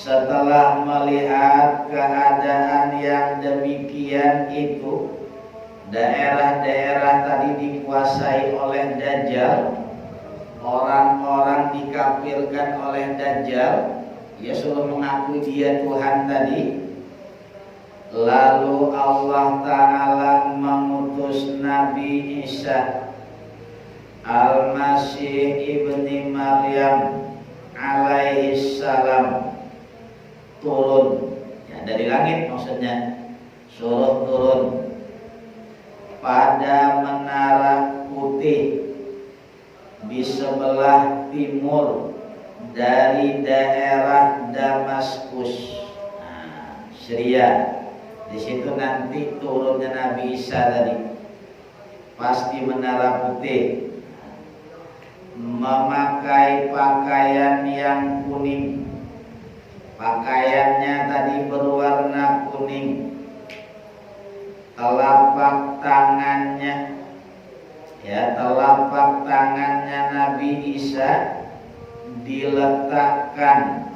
Setelah melihat keadaan yang demikian itu, daerah-daerah tadi dikuasai oleh Dajjal, orang-orang dikafirkan oleh Dajjal, dia suruh mengakui dia Tuhan tadi. Lalu Allah Ta'ala mengutus Nabi Isa Al-Masih ibni Maryam alaihi salam turun, ya, dari langit maksudnya, suruh turun pada menara putih di sebelah timur dari daerah Damaskus, Syria. Di situ nanti turunnya Nabi Isa tadi, pas di menara putih, memakai pakaian yang kuning. Pakaiannya tadi berwarna kuning. Telapak tangannya, ya, telapak tangannya Nabi Isa diletakkan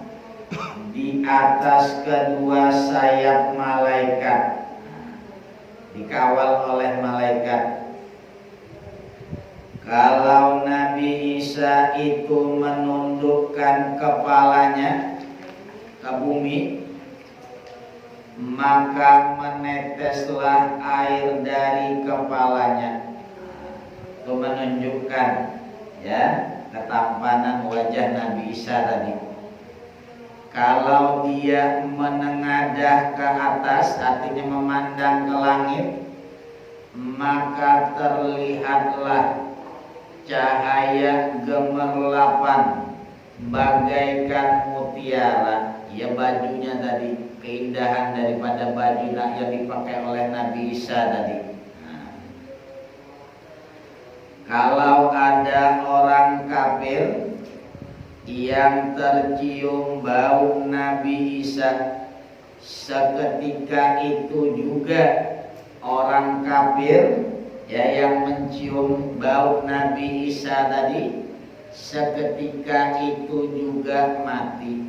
di atas kedua sayap malaikat, dikawal oleh malaikat. Kalau Nabi Isa itu menundukkan kepalanya ke bumi, maka meneteslah air dari kepalanya. Itu menunjukkan, ya, ketampanan wajah Nabi Isa tadi. Kalau dia menengadah ke atas, artinya memandang ke langit, maka terlihatlah cahaya gemerlapan bagaikan mutiara. Ya, bajunya tadi, keindahan daripada baju yang dipakai oleh Nabi Isa tadi. Kalau ada orang kafir yang tercium bau Nabi Isa, seketika itu juga orang kafir, ya, yang mencium bau Nabi Isa tadi, seketika itu juga mati.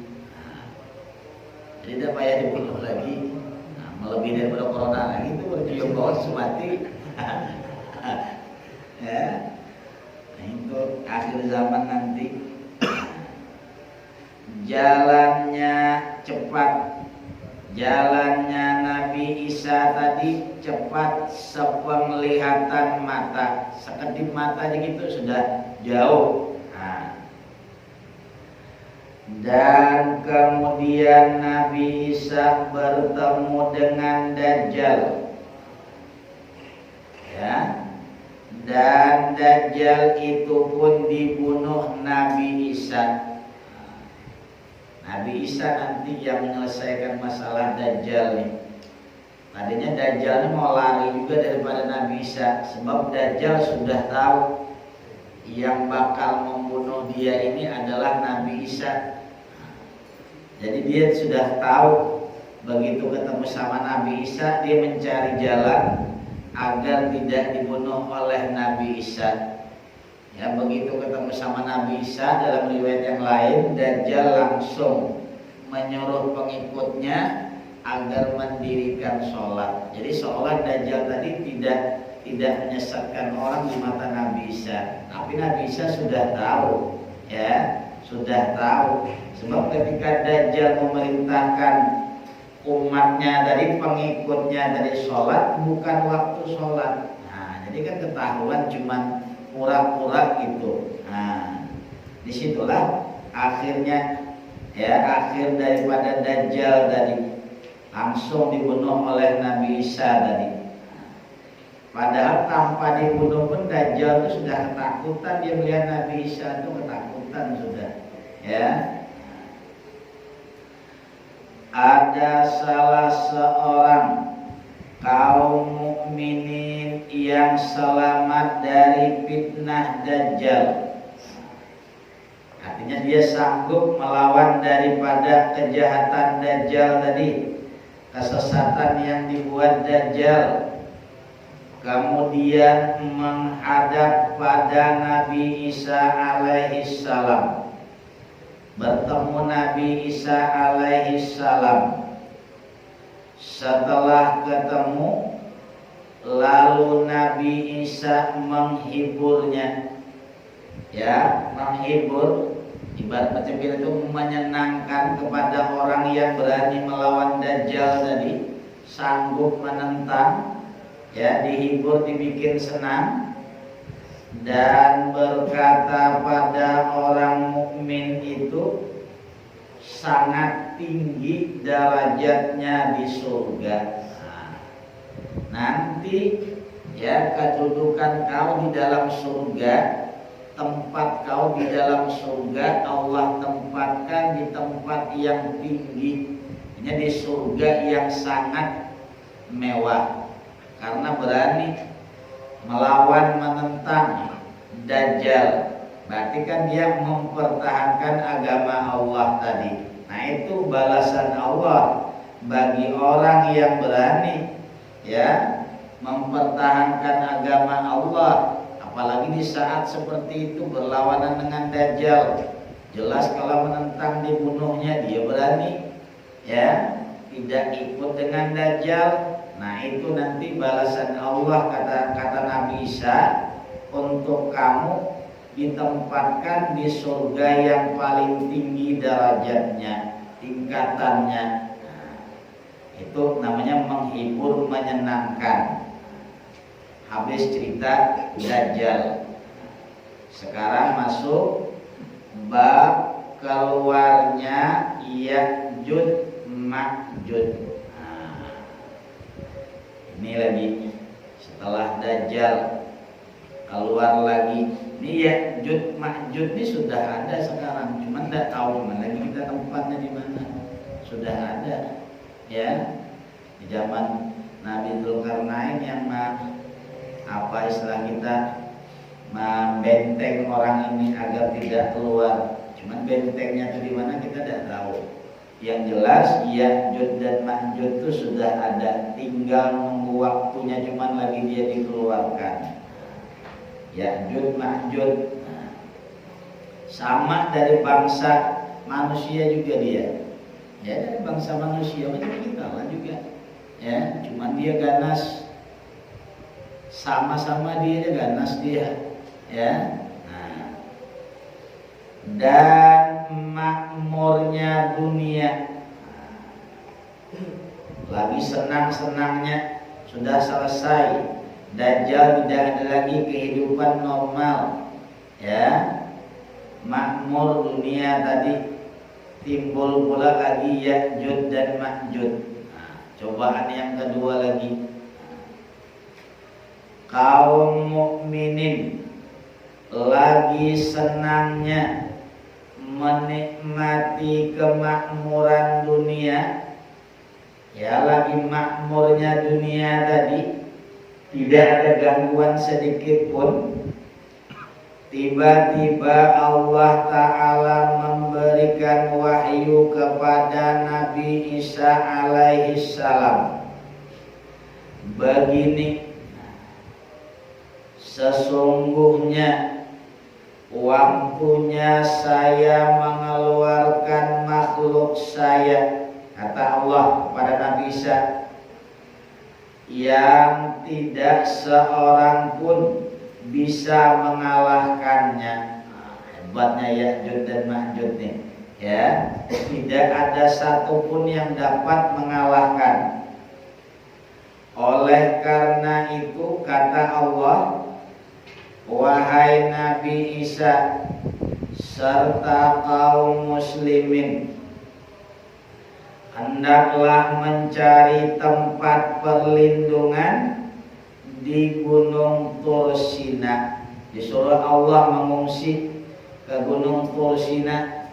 Jadi tidak payah dibunuh lagi. Melebihi daripada corona lagi, itu bercium bau mati. Ya, itu akhir zaman nanti. Jalannya cepat, jalannya Nabi Isa tadi cepat sepenglihatan mata, sekedip mata aja gitu sudah jauh. Dan kemudian Nabi Isa bertemu dengan Dajjal, ya, dan Dajjal itu pun dibunuh Nabi Isa. Nabi Isa nanti yang menyelesaikan masalah Dajjal nih. Tadinya Dajjal ini mau lari juga daripada Nabi Isa, sebab Dajjal sudah tahu yang bakal membunuh dia ini adalah Nabi Isa. Jadi dia sudah tahu, begitu ketemu sama Nabi Isa, dia mencari jalan agar tidak dibunuh oleh Nabi Isa. Ya, begitu ketemu sama Nabi Isa, dalam riwayat yang lain, Dajjal langsung menyuruh pengikutnya agar mendirikan sholat. Jadi sholat Dajjal tadi tidak menyesatkan orang di mata Nabi Isa. Tapi Nabi Isa sudah tahu, ya, sudah tahu. Sebab ketika Dajjal memerintahkan umatnya dari pengikutnya dari sholat, bukan waktu sholat. Nah, jadi kan ketahuan cuman pura-pura gitu. Nah, disitulah akhirnya, ya, akhir daripada Dajjal tadi, langsung dibunuh oleh Nabi Isa tadi. Padahal tanpa dibunuh pun Dajjal itu sudah ketakutan, dia melihat Nabi Isa itu ketakutan sudah, ya. Ada salah seorang kaum mukminin yang selamat dari fitnah Dajjal. Artinya dia sanggup melawan daripada kejahatan Dajjal tadi, kesesatan yang dibuat Dajjal. Kemudian menghadap pada Nabi Isa alaihi salam. bertemu Nabi Isa alaihi salam. Setelah ketemu, lalu Nabi Isa menghiburnya. Ya, menghibur ibarat macam itu, menyenangkan kepada orang yang berani melawan Dajjal tadi, sanggup menentang, ya, dihibur, dibikin senang, dan berkata pada orang mukmin itu sangat tinggi derajatnya di surga. Nah, nanti ya kedudukan kau di dalam surga, tempat kau di dalam surga Allah tempatkan di tempat yang tinggi, ini di surga yang sangat mewah, karena berani melawan, menentang Dajjal. Berarti kan dia mempertahankan agama Allah tadi. Nah, itu balasan Allah bagi orang yang berani, ya, mempertahankan agama Allah. Apalagi di saat seperti itu berlawanan dengan Dajjal. Jelas kalau menentang dibunuhnya, dia berani, ya, tidak ikut dengan Dajjal. Nah, itu nanti balasan Allah, kata Nabi Isa, untuk kamu ditempatkan di surga yang paling tinggi derajatnya, tingkatannya. Nah, itu namanya menghibur, menyenangkan. Habis cerita Dajjal. Sekarang masuk bab keluarnya Ya'juj Ma'juj. Nah, ini lagi setelah Dajjal keluar lagi. Ini Ya'juj Ma'juj ini sudah ada sekarang, cuman tidak tahu mana lagi kita tempatnya di mana. Sudah ada, ya, di zaman Nabi Dzulkarnain yang istilah kita, membenteng orang ini agar tidak keluar. Cuman bentengnya itu di mana kita tidak tahu. Yang jelas Ya'juj dan Ma'juj itu sudah ada, tinggal nunggu waktunya, cuman lagi dia dikeluarkan. Ya'juj Ma'juj sama dari bangsa manusia juga dia, ya, dari bangsa manusia macam kita lah juga, ya, cuman dia ganas, sama-sama dia ganas dia, ya. Nah, dan makmurnya dunia, lagi senang-senangnya sudah selesai. Dajjal tidak ada lagi kehidupan normal, ya, makmur dunia tadi. Timbul pula lagi Ya'juj dan Ma'juj. Nah, cobaan yang kedua lagi. Kaum mukminin lagi senangnya menikmati kemakmuran dunia, ya, lagi makmurnya dunia tadi, tidak ada gangguan sedikit pun. Tiba-tiba Allah Ta'ala memberikan wahyu kepada Nabi Isa alaihi salam. Begini, sesungguhnya waktunya saya mengeluarkan makhluk saya, kata Allah kepada Nabi Isa, yang tidak seorang pun bisa mengalahkannya. Nah, hebatnya Ya'juj dan Ma'juj nih, ya, tidak ada satupun yang dapat mengalahkan. Oleh karena itu kata Allah, wahai Nabi Isa serta kaum muslimin, hendaklah mencari tempat perlindungan di Gunung Tursina. Disuruh Allah mengungsi ke Gunung Tursina.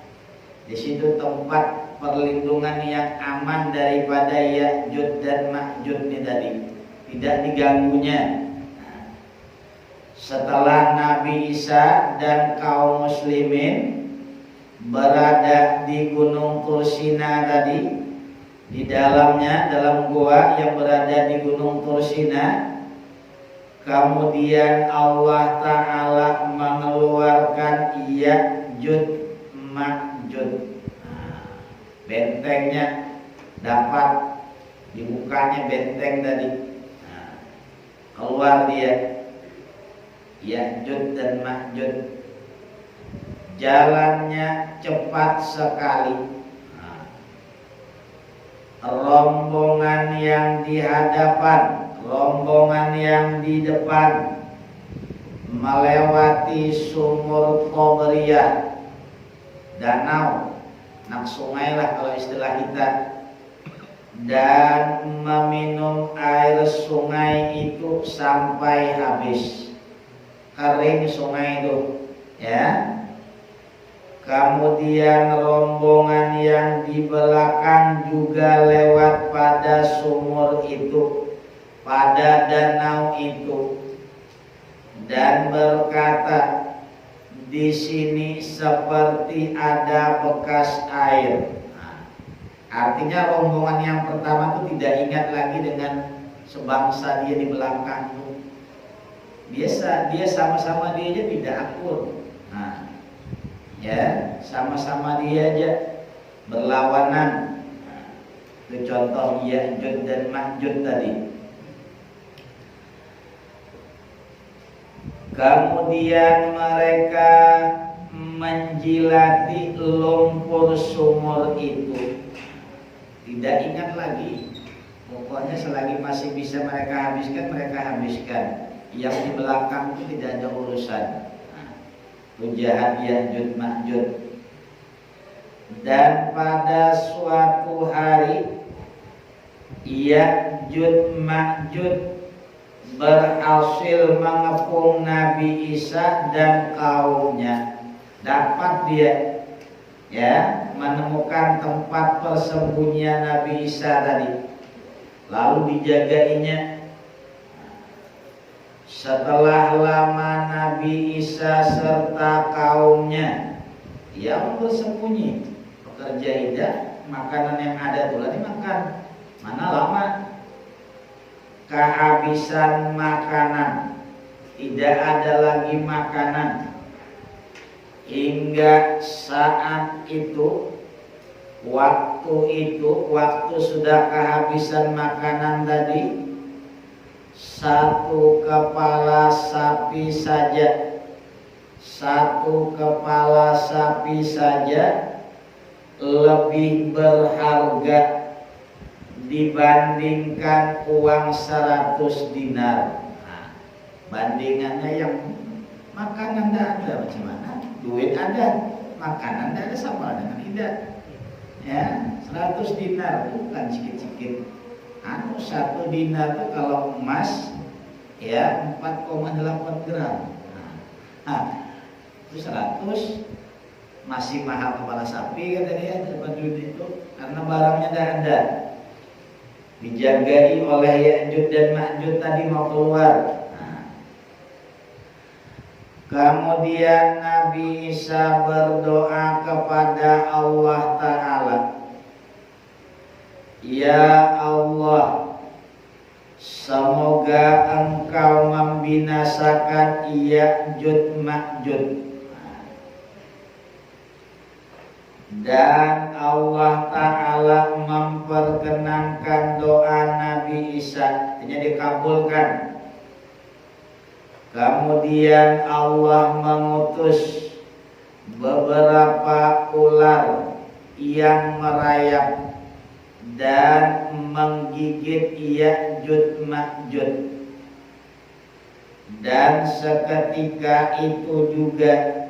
Di situ tempat perlindungan yang aman daripada Ya'juj dan Ma'juj ini tadi, tidak diganggunya. Setelah Nabi Isa dan kaum muslimin berada di Gunung Tursina tadi, di dalamnya, dalam gua yang berada di Gunung Tursina, kemudian Allah Ta'ala mengeluarkan Ya'juj Ma'juj Ma'jud. Bentengnya dapat dibukanya benteng tadi. Keluar dia Ya'jud dan Ma'jud. Jalannya cepat sekali. Rombongan yang di hadapan, rombongan yang di depan melewati sumur Tobriyah, danau, anak sungai lah kalau istilah kita, dan meminum air sungai itu sampai habis, kering sungai itu, ya. Kemudian rombongan yang di belakang juga lewat pada sumur itu, pada danau itu, dan berkata, di sini seperti ada bekas air. Artinya rombongan yang pertama itu tidak ingat lagi dengan sebangsa dia di belakang itu. Biasa dia sama-sama dia aja tidak akur. Ya, sama-sama dia aja berlawanan. Itu contoh Ya'jud dan Ma'jud tadi. Kemudian mereka menjilati lumpur sumur itu. Tidak ingat lagi. Pokoknya selagi masih bisa mereka habiskan, mereka habiskan. Yang di belakang itu tidak ada urusan. Jahat Ya'jud Ma'jud. Dan pada suatu hari Ya'jud Ma'jud berhasil mengepung Nabi Isa dan kaumnya. Dapat dia, ya, menemukan tempat persembunyian Nabi Isa tadi, lalu dijagainya. Setelah lama Nabi Isa serta kaumnya yang bersembunyi, pekerja ida, makanan yang ada tulah dimakan. Mana lama kehabisan makanan, tidak ada lagi makanan, hingga saat itu, waktu sudah kehabisan makanan tadi, satu kepala sapi saja lebih berharga dibandingkan uang 100 dinar. Bandingannya yang makanan tidak ada, macam mana? Duit ada, makanan tidak ada, sama dengan tidak. Ya, 100 dinar bukan sedikit-sedikit. 1 dinar itu kalau emas, ya, 4,8 gram. Itu 100 masih mahal kepala sapi kata dia, dapat duit itu karena barangnya tidak ada. Dijagai oleh Ya'jud dan Ma'jud tadi mau keluar. Kemudian Nabi Isa berdoa kepada Allah Ta'ala, ya Allah, semoga Engkau membinasakan Ya'jud Ma'jud. Dan Allah Ta'ala memperkenankan doa Nabi Isa, artinya dikabulkan. Kemudian Allah mengutus beberapa ular yang merayap dan menggigit Ya'jud Ma'jud. Dan seketika itu juga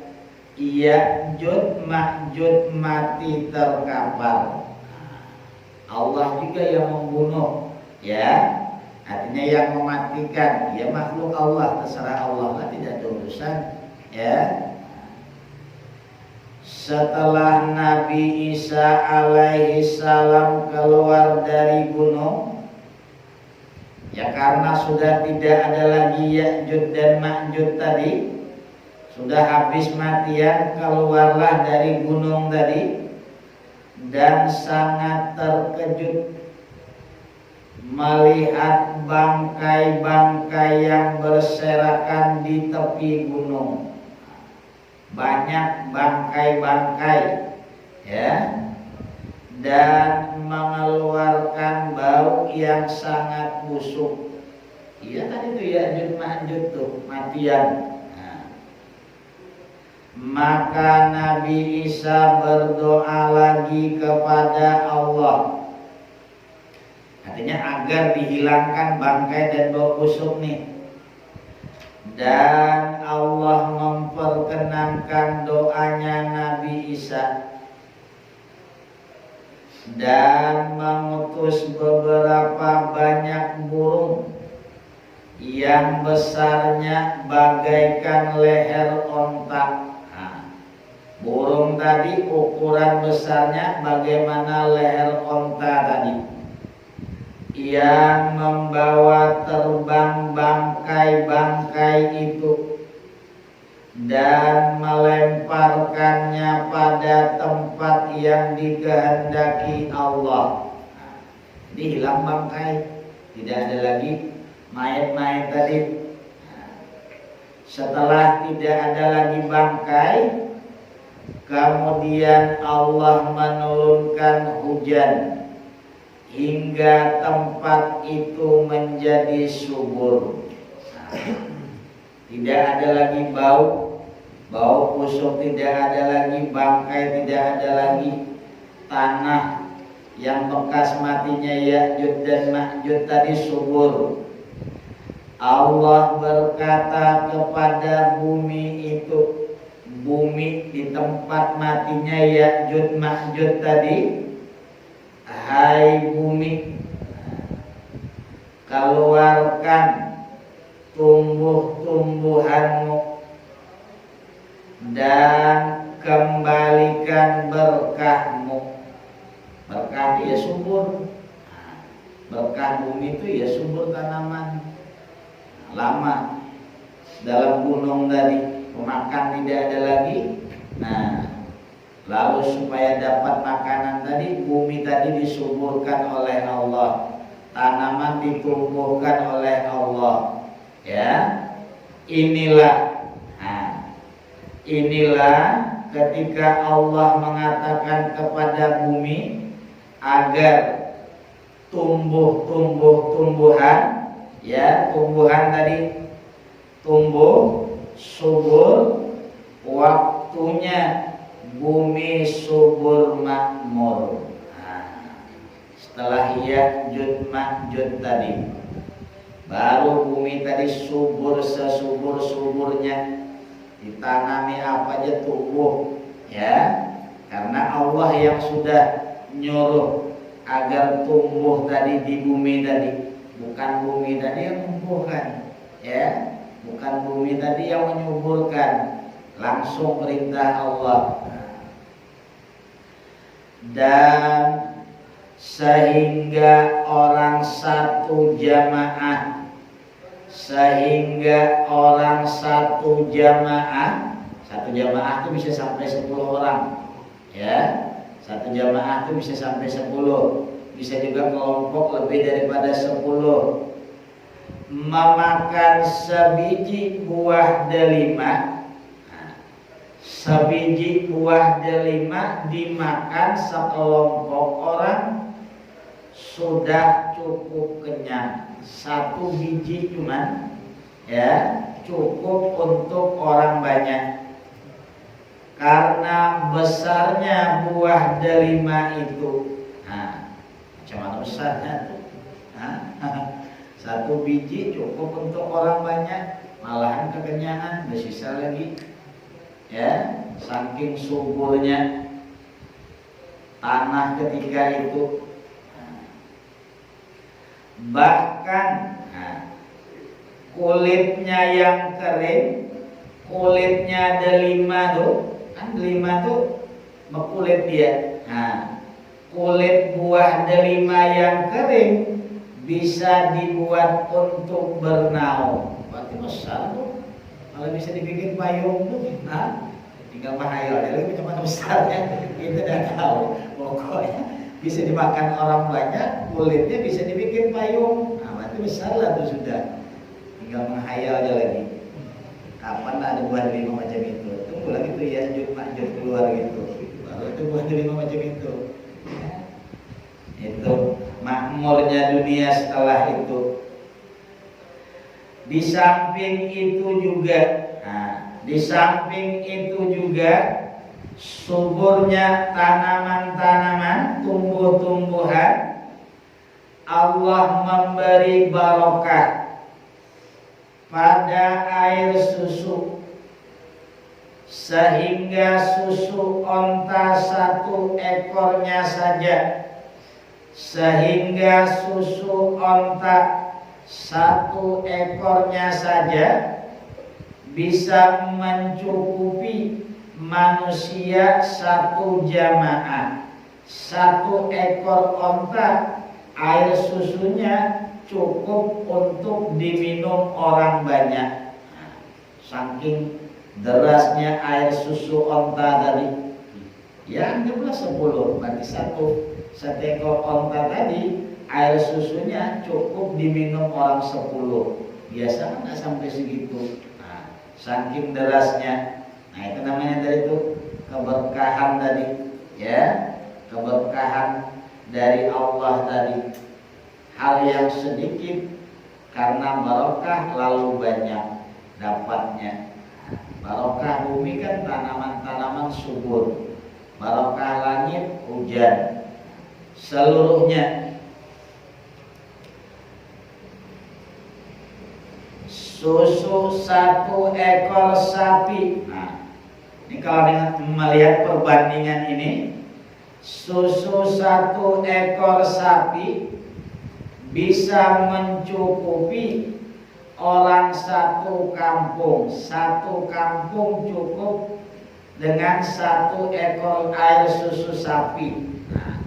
Ya'jud Ma'jud mati terkapar. Allah juga yang membunuh, ya, artinya yang mematikan. Ya, makhluk Allah, terserah Allah lah, tidak ada urusan, ya. Setelah Nabi Isa alaihi salam keluar dari gunung, ya, karena sudah tidak ada lagi Ya'jud dan Ma'jud tadi, sudah habis matian, keluarlah dari gunung tadi dan sangat terkejut melihat bangkai-bangkai yang berserakan di tepi gunung. Banyak bangkai-bangkai ya, dan mengeluarkan bau yang sangat busuk. Iya tadi tuh Ya'juj Ma'juj tuh matian. Maka Nabi Isa berdoa lagi kepada Allah, artinya agar dihilangkan bangkai dan bau busuk nih. Dan Allah memperkenankan doanya Nabi Isa dan mengutus beberapa banyak burung yang besarnya bagaikan leher onta. Burung tadi ukuran besarnya bagaimana leher onta tadi, yang membawa terbang bangkai-bangkai itu dan melemparkannya pada tempat yang dikehendaki Allah. Jadi hilang bangkai, tidak ada lagi mayat-mayat tadi. Setelah tidak ada lagi bangkai, kemudian Allah menurunkan hujan hingga tempat itu menjadi subur. Tidak ada lagi bau busuk, tidak ada lagi bangkai, tidak ada lagi tanah yang bekas matinya Ya'juj dan Ma'juj tadi subur. Allah berkata kepada bumi itu, bumi di tempat matinya Ya'juj Ma'juj tadi, hai bumi, keluarkan tumbuh-tumbuhanmu dan kembalikan berkahmu. Berkah ya subur, berkah bumi itu ya subur tanaman. Lama dalam gunung tadi pemakan tidak ada lagi. Nah, lalu supaya dapat makanan tadi, bumi tadi disuburkan oleh Allah, tanaman ditumbuhkan oleh Allah. Ya, inilah ketika Allah mengatakan kepada bumi agar tumbuhan, ya, tumbuhan tadi tumbuh subur, waktunya bumi subur makmur. Setelah Ya'juj Ma'juj tadi, baru bumi tadi subur sesubur-suburnya, ditanami apa aja tumbuh, ya, karena Allah yang sudah nyuruh agar tumbuh tadi di bumi tadi, bukan bumi tadi yang menumbuhkan, ya, bukan bumi tadi yang menyuburkan, langsung perintah Allah. Dan sehingga orang satu jamaah itu bisa sampai 10 orang, ya, satu jamaah itu bisa sampai 10, bisa juga kelompok lebih daripada 10, memakan sebiji buah delima. Sebiji buah delima dimakan sekelompok orang sudah cukup kenyang. Satu biji cuman, ya, cukup untuk orang banyak. Karena besarnya buah delima itu, macam mana besarnya tuh? Satu biji cukup untuk orang banyak, malahan kekenyangan, bersisa lagi. Ya, saking suburnya tanah ketika itu. Bahkan kulitnya yang kering, kulitnya delima tuh, kan delima tuh berkulit dia. Kulit buah delima yang kering bisa dibuat untuk bernaung. Berarti besar tuh. Kalau bisa dibikin payung tuh, tinggal menghayal ya, lebih macam besarnya kita tidak tahu. Pokoknya bisa dimakan orang banyak, kulitnya bisa dibikin payung. Berarti besar lah tuh sudah. Tinggal menghayal aja lagi. Kapan ada buah delima macam itu? Tunggu lagi tuh Ya'juj Ma'juj keluar gitu, baru bukan terima macam itu. Itu makmurnya dunia setelah itu. Di samping itu juga, suburnya tanaman-tanaman, tumbuh-tumbuhan, Allah memberi barokah pada air susu, sehingga susu onta satu ekornya saja bisa mencukupi manusia satu jamaah. Satu ekor onta air susunya cukup untuk diminum orang banyak. Saking derasnya air susu onta tadi, ya anggaplah 10, berarti satu ekor onta tadi air susunya cukup diminum orang 10. Biasa kan nggak sampai segitu. Saking derasnya. Nah itu namanya dari itu keberkahan tadi, ya, keberkahan dari Allah tadi. Hal yang sedikit karena barokah lalu banyak dapatnya. Barokah bumi kan tanaman-tanaman subur, barokah langit hujan, seluruhnya. Susu satu ekor sapi. Nah, ini kalau melihat perbandingan ini, susu satu ekor sapi bisa mencukupi orang satu kampung. Satu kampung cukup dengan satu ekor air susu sapi. Nah,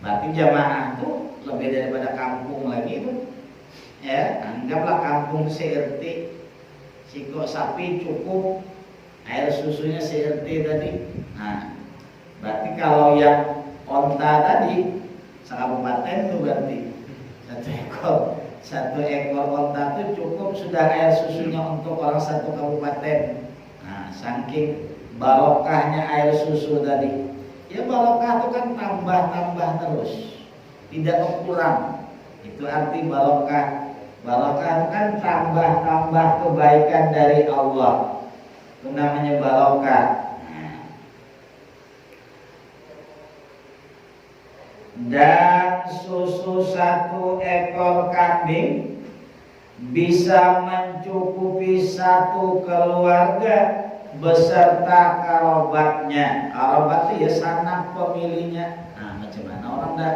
berarti jamaah itu lebih daripada kampung lagi itu. Ya, anggaplah kampung se-RT, siko sapi cukup, air susunya se-RT tadi. Nah, berarti kalau yang onta tadi sekabupaten tuh berarti satu ekor onta tuh cukup sudah air susunya untuk orang satu kabupaten. Nah, saking barokahnya air susu tadi. Ya barokah itu kan tambah terus, tidak berkurang. Itu arti barokah. Barokah kan tambah kebaikan dari Allah. Itu namanya barokah. Dan susu satu ekor kambing bisa mencukupi satu keluarga beserta kerabatnya. Kerabat itu ya sanak pemilihnya. Nah, macam mana orang dah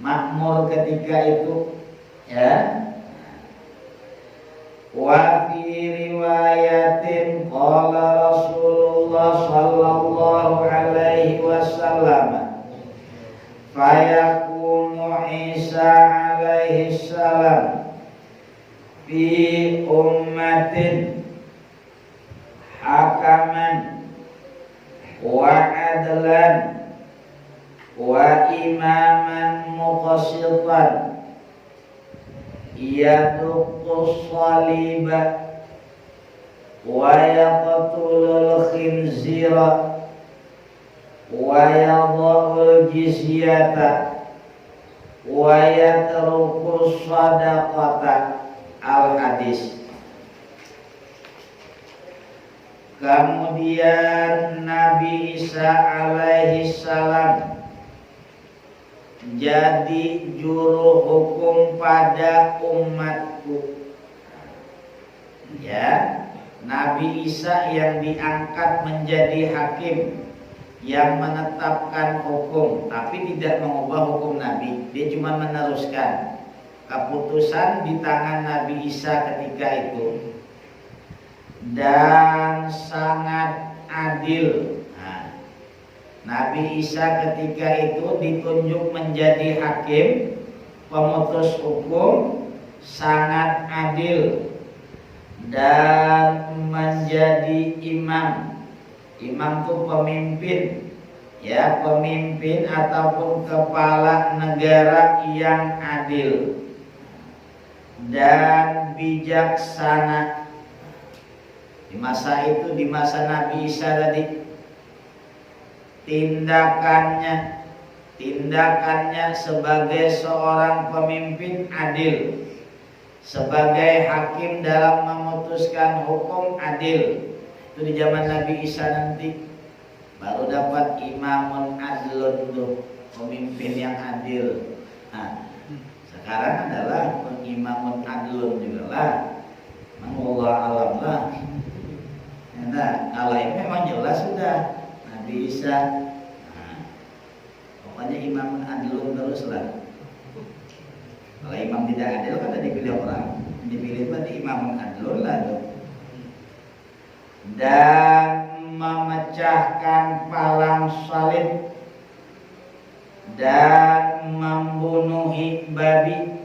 makmur ketika itu, ya. Wa fi riwayatin qala Rasulullah sallallahu alaihi wasallam fayakunu Isa alaihi salam fi ummatin hakaman wa adlan wa imaman muqsitan yaduqus saliba wa yaqtulul khinzira wa yadhul jizyata wa yatrukus sadaqata. Al-hadis. Kemudian Nabi Isa alaihi salam jadi juru hukum pada umatku. Ya, Nabi Isa yang diangkat menjadi hakim, yang menetapkan hukum, tapi tidak mengubah hukum Nabi. Dia cuma meneruskan. Keputusan di tangan Nabi Isa ketika itu, dan sangat adil. Nabi Isa ketika itu ditunjuk menjadi hakim, pemutus hukum, sangat adil, dan menjadi imam. Imam itu pemimpin, ya, pemimpin ataupun kepala negara yang adil dan bijaksana. Di masa itu, di masa Nabi Isa tadi, tindakannya sebagai seorang pemimpin adil, sebagai hakim dalam memutuskan hukum adil. Itu di zaman Nabi Isa nanti baru dapat imamun adlun tuh, pemimpin yang adil. Nah, sekarang adalah imamun adlun juga lah. Allah alam lah. Nah, kalau ini memang jelas sudah Nabi Isa. Nah, pokoknya imamun adlun terus lah. Kalau imam tidak adil kan dipilih orang, dipilih berarti imamun adlun lah tuh. Dan memecahkan palang salib dan membunuhi babi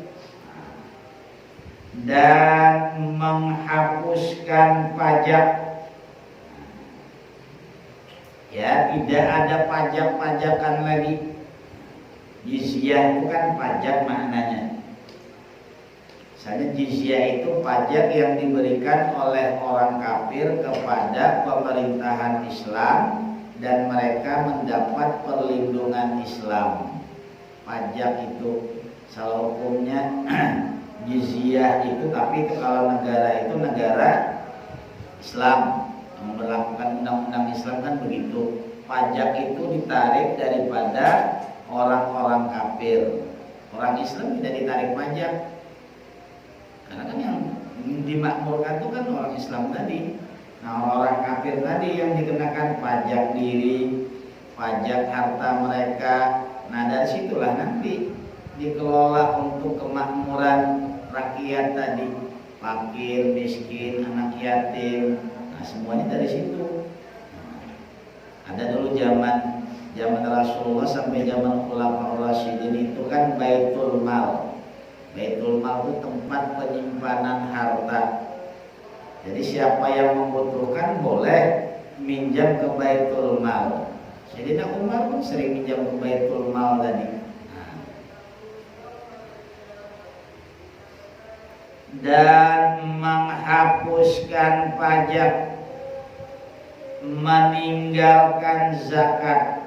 dan menghapuskan pajak. Ya, tidak ada pajak-pajakan lagi. Jizyah itu kan pajak maknanya. Misalnya jizyah itu pajak yang diberikan oleh orang kafir kepada pemerintahan Islam dan mereka mendapat perlindungan Islam. Pajak itu salah hukumnya jizyah itu, tapi itu kalau negara itu negara Islam yang memperlakukan undang-undang Islam kan begitu. Pajak itu ditarik daripada orang-orang kafir. Orang Islam tidak ditarik pajak. Karena kan yang dimakmurkan itu kan orang Islam tadi. Nah, orang kafir tadi yang dikenakan pajak diri, pajak harta mereka. Nah, dari situlah nanti dikelola untuk kemakmuran rakyat tadi, fakir, miskin, anak yatim. Nah, semuanya dari situ. Ada dulu zaman Rasulullah sampai zaman Khulafaur Rasyidin itu kan Baitul Mal. Baitul Mal itu tempat penyimpanan harta. Jadi siapa yang membutuhkan boleh minjam ke Baitul Mal. Sayyidina Umar pun sering minjam ke Baitul Mal tadi. Dan menghapuskan pajak, meninggalkan zakat,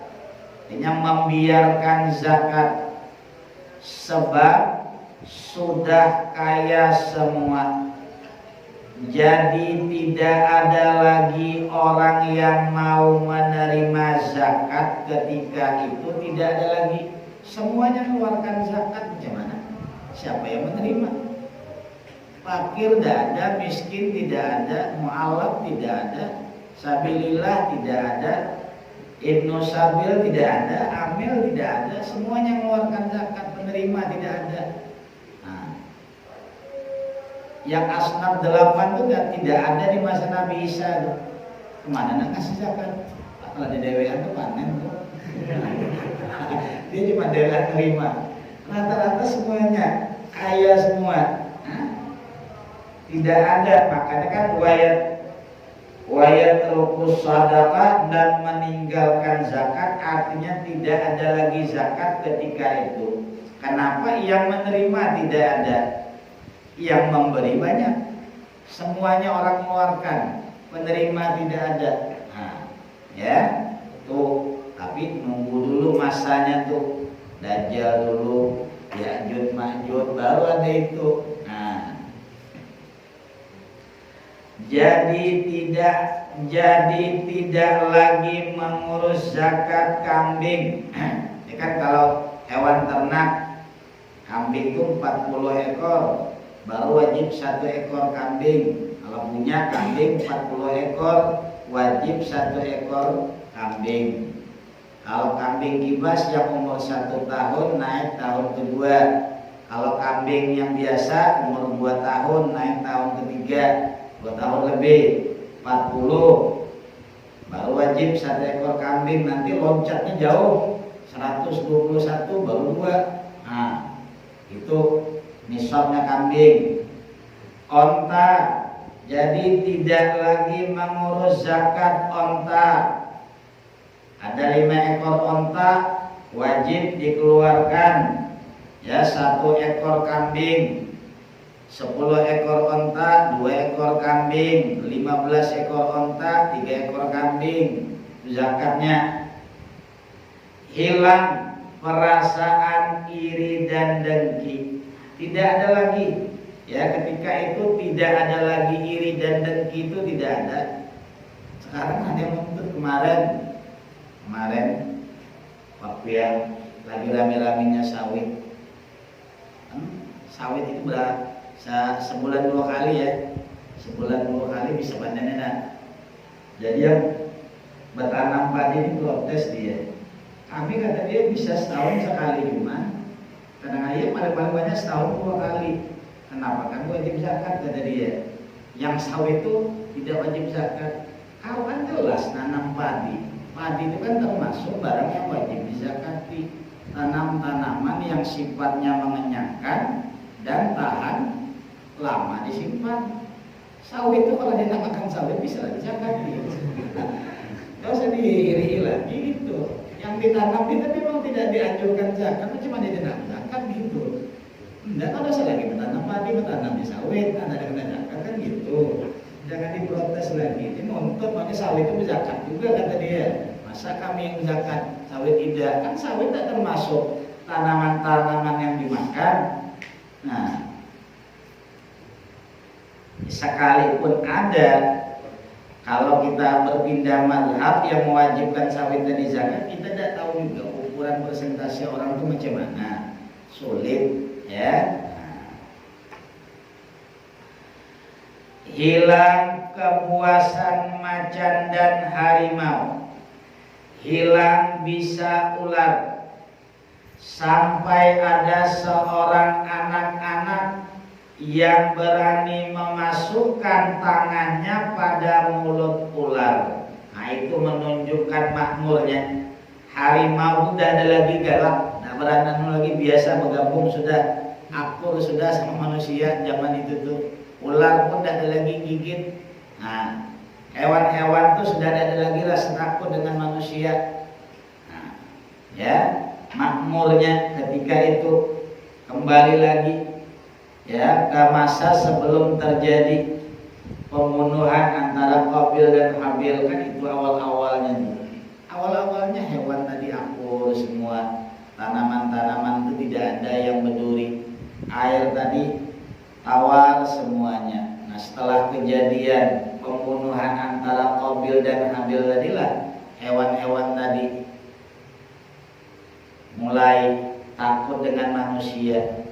yang membiarkan zakat, sebab sudah kaya semua. Jadi tidak ada lagi orang yang mau menerima zakat ketika itu, tidak ada lagi. Semuanya keluarkan zakat. Bagaimana? Siapa yang menerima? Fakir tidak ada, miskin tidak ada, mu'alaf tidak ada, sabilillah tidak ada, ibnu sabil tidak ada, amil tidak ada. Semuanya mengeluarkan zakat, penerima tidak ada. Yang asnaf 8 itu tidak ada di masa Nabi Isa. Kemana nak kasih zakat? Kalau di dewean itu panen tuh. Dia cuma dewean terima. Rata-rata semuanya kaya semua. Tidak ada, makanya kan wayat rukus sadaqah dan meninggalkan zakat, artinya tidak ada lagi zakat ketika itu. Kenapa? Yang menerima tidak ada, yang memberi banyak. Semuanya orang mengeluarkan, penerima tidak ada. Nah, ya, tuh. Tapi nunggu dulu masanya tuh, Dajjal dulu, Ya'juj Ma'juj, baru ada itu. Nah, jadi tidak lagi mengurus zakat kambing. Ya kan, kalau hewan ternak, kambing itu 40 ekor, baru wajib 1 ekor kambing. Kalau punya kambing 40 ekor, wajib 1 ekor kambing. Kalau kambing kibas yang umur 1 tahun naik tahun kedua. Kalau kambing yang biasa umur 2 tahun naik tahun ketiga, 2 tahun lebih, 40. Baru wajib 1 ekor kambing. Nanti loncatnya jauh, 121 baru 2. Nah, itu nisabnya kambing. Onta, jadi tidak lagi mengurus zakat onta. Ada 5 ekor onta, wajib dikeluarkan. Ya, 1 ekor kambing, 10 ekor onta, 2 ekor kambing, 15 ekor onta, 3 ekor kambing. Zakatnya. hilang perasaan iri dan dengki. Tidak ada lagi. Ya, ketika itu tidak ada lagi iri dan dengki, itu tidak ada. Sekarang hanya menuntut kemarin waktu yang lagi rame-ramenya sawit. Sawit itu berapa? Sebulan 2 kali ya. Sebulan 2 kali bisa panen enak. Jadi yang bertanam padi ini protes dia. Kami kata dia bisa setahun sekali cuma kadang-kadang paling banyak setahun 2 kali. Kenapa? Kan wajib zakat kata dia. Yang sawit itu tidak wajib zakat. Kau kan jelas nanam padi. Padi itu kan termasuk barang yang wajib dizakati. Tanam tanaman yang sifatnya mengenyangkan dan tahan lama disimpan. Sawit itu kalau dinamakan sawit bisa dizakati. Gak usah diiri lagi gitu. Yang ditanam itu memang tidak dianjurkan zakat, cuma ditanam zakat gitu. Enggak ada salah lagi menanam padi, menanam di sawit, ada kena zakat kan gitu. Jangan diprotes lagi. Ini nuntut makanya sawit itu zakat juga kata dia. Masa kami yang zakat, sawit tidak? Kan sawit tidak termasuk tanaman-tanaman yang dimakan. Nah, sekalipun ada, kalau kita berpindah mazhab yang mewajibkan sawit dan zakat, kita tidak tahu juga ukuran persentase orang itu macam mana. Sulit ya. Hilang kepuasan macan dan harimau, hilang bisa ular, sampai ada seorang anak-anak yang berani memasukkan tangannya pada mulut ular. Nah, itu menunjukkan makmurnya. Harimau sudah ada lagi galak, tidak berani lagi, biasa bergabung, sudah akur sudah sama manusia zaman itu tuh. Ular pun tidak ada lagi gigit. Nah, hewan-hewan tuh sudah ada lagi rasa takut dengan manusia. Nah, ya, makmurnya ketika itu kembali lagi ya ke masa sebelum terjadi pembunuhan antara Qabil dan Habil. Kan itu awal-awalnya nih. Awal-awalnya hewan tadi akur semua, tanaman-tanaman itu tidak ada yang berduri, air tadi tawar semuanya. Nah, setelah kejadian pembunuhan antara Qabil dan Habil tadilah hewan-hewan tadi mulai takut dengan manusia.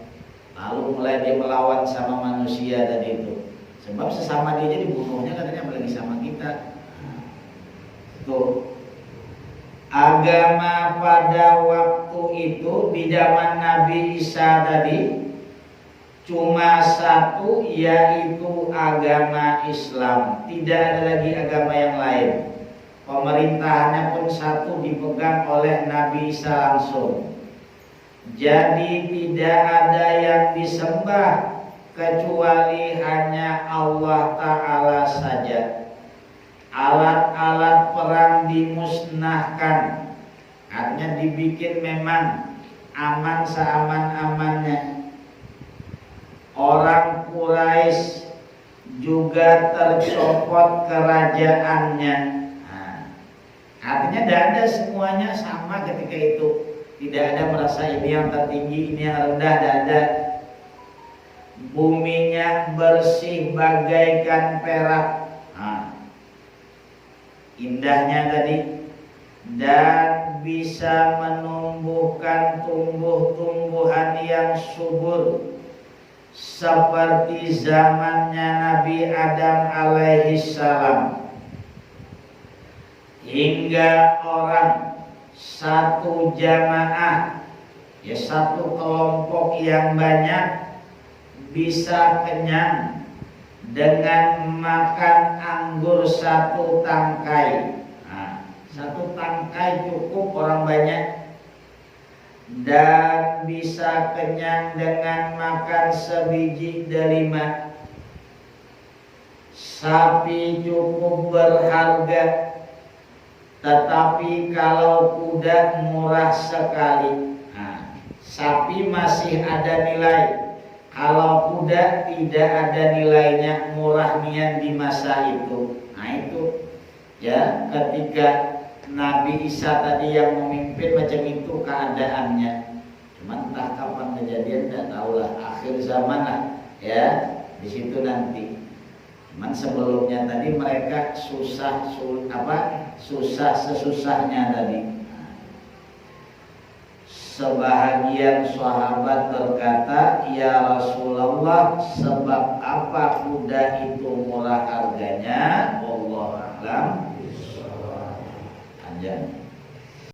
Lalu mulai dia melawan sama manusia tadi itu. Sebab sesama dia dibunuhnya katanya apalagi sama kita. Tuh. Agama pada waktu itu di zaman Nabi Isa tadi cuma satu, yaitu agama Islam. Tidak ada lagi agama yang lain. Pemerintahannya pun satu, dipegang oleh Nabi Isa langsung. Jadi tidak ada yang disembah kecuali hanya Allah Ta'ala saja. Alat-alat perang dimusnahkan, artinya dibikin memang aman seaman-amannya. Orang Quraisy juga tercopot kerajaannya. Nah, artinya tidak ada, semuanya sama ketika itu. Tidak ada merasa ini yang tertinggi, ini yang rendah, tidak ada. Buminya bersih bagaikan perak. Nah, indahnya tadi. Dan bisa menumbuhkan tumbuh-tumbuhan yang subur seperti zamannya Nabi Adam alaihissalam. Hingga orang satu jamaah, ya satu kelompok yang banyak, bisa kenyang dengan makan anggur satu tangkai. Nah, satu tangkai cukup orang banyak. Dan bisa kenyang dengan makan sebiji delima. Sapi cukup berharga, tetapi kalau kuda murah sekali. Nah, sapi masih ada nilai, kalau kuda tidak ada nilainya, murah nian di masa itu. Nah itu ya, ketika Nabi Isa tadi yang memimpin macam itu keadaannya. Cuman entah kapan kejadian tidak tahulah, akhir zaman lah ya di situ nanti. Cuman sebelumnya tadi mereka susah sesusahnya tadi. Sebahagian sahabat berkata, "Ya Rasulullah, sebab apa kuda itu murah harganya?" Wallahu a'lam. Panjang.